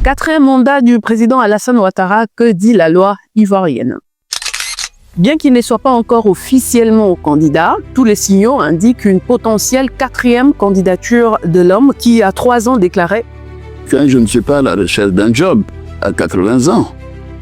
Quatrième mandat du président Alassane Ouattara, que dit la loi ivoirienne? Bien qu'il ne soit pas encore officiellement candidat, tous les signaux indiquent une potentielle quatrième candidature de l'homme qui, à 3 ans, déclarait « Quand je ne suis pas à la recherche d'un job à 80 ans. »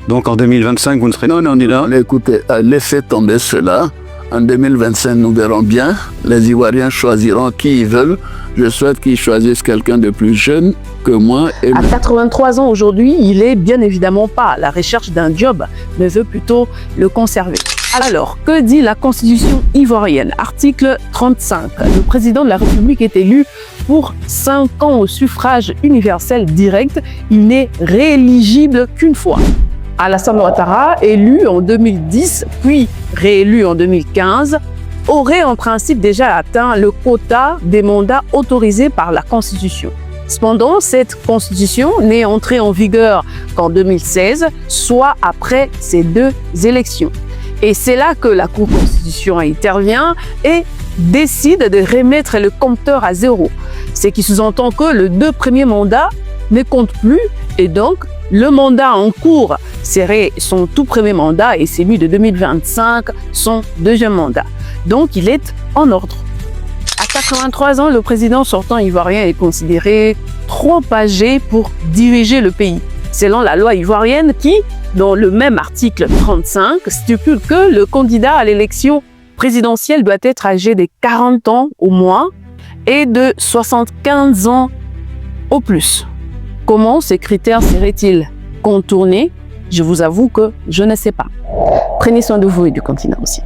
Donc en 2025, vous ne serez... Non, écoutez, laissez tomber cela. En 2025, nous verrons bien. Les Ivoiriens choisiront qui ils veulent. Je souhaite qu'ils choisissent quelqu'un de plus jeune que moi. À 83 ans aujourd'hui, il est bien évidemment pas à la recherche d'un job, mais veut plutôt le conserver. Alors, que dit la Constitution ivoirienne? Article 35. Le président de la République est élu pour 5 ans au suffrage universel direct. Il n'est rééligible qu'une fois. Alassane Ouattara, élu en 2010, puis réélu en 2015, aurait en principe déjà atteint le quota des mandats autorisés par la Constitution. Cependant, cette Constitution n'est entrée en vigueur qu'en 2016, soit après ces 2 élections. Et c'est là que la Cour constitutionnelle intervient et décide de remettre le compteur à 0. Ce qui sous-entend que les 2 premiers mandats ne comptent plus et donc le mandat en cours serait son tout premier mandat et celui de 2025 son 2e mandat. Donc il est en ordre. À 83 ans, le président sortant ivoirien est considéré trop âgé pour diriger le pays. Selon la loi ivoirienne qui, dans le même article 35, stipule que le candidat à l'élection présidentielle doit être âgé de 40 ans au moins et de 75 ans au plus. Comment ces critères seraient-ils contournés? Je vous avoue que je ne sais pas. Prenez soin de vous et du continent aussi.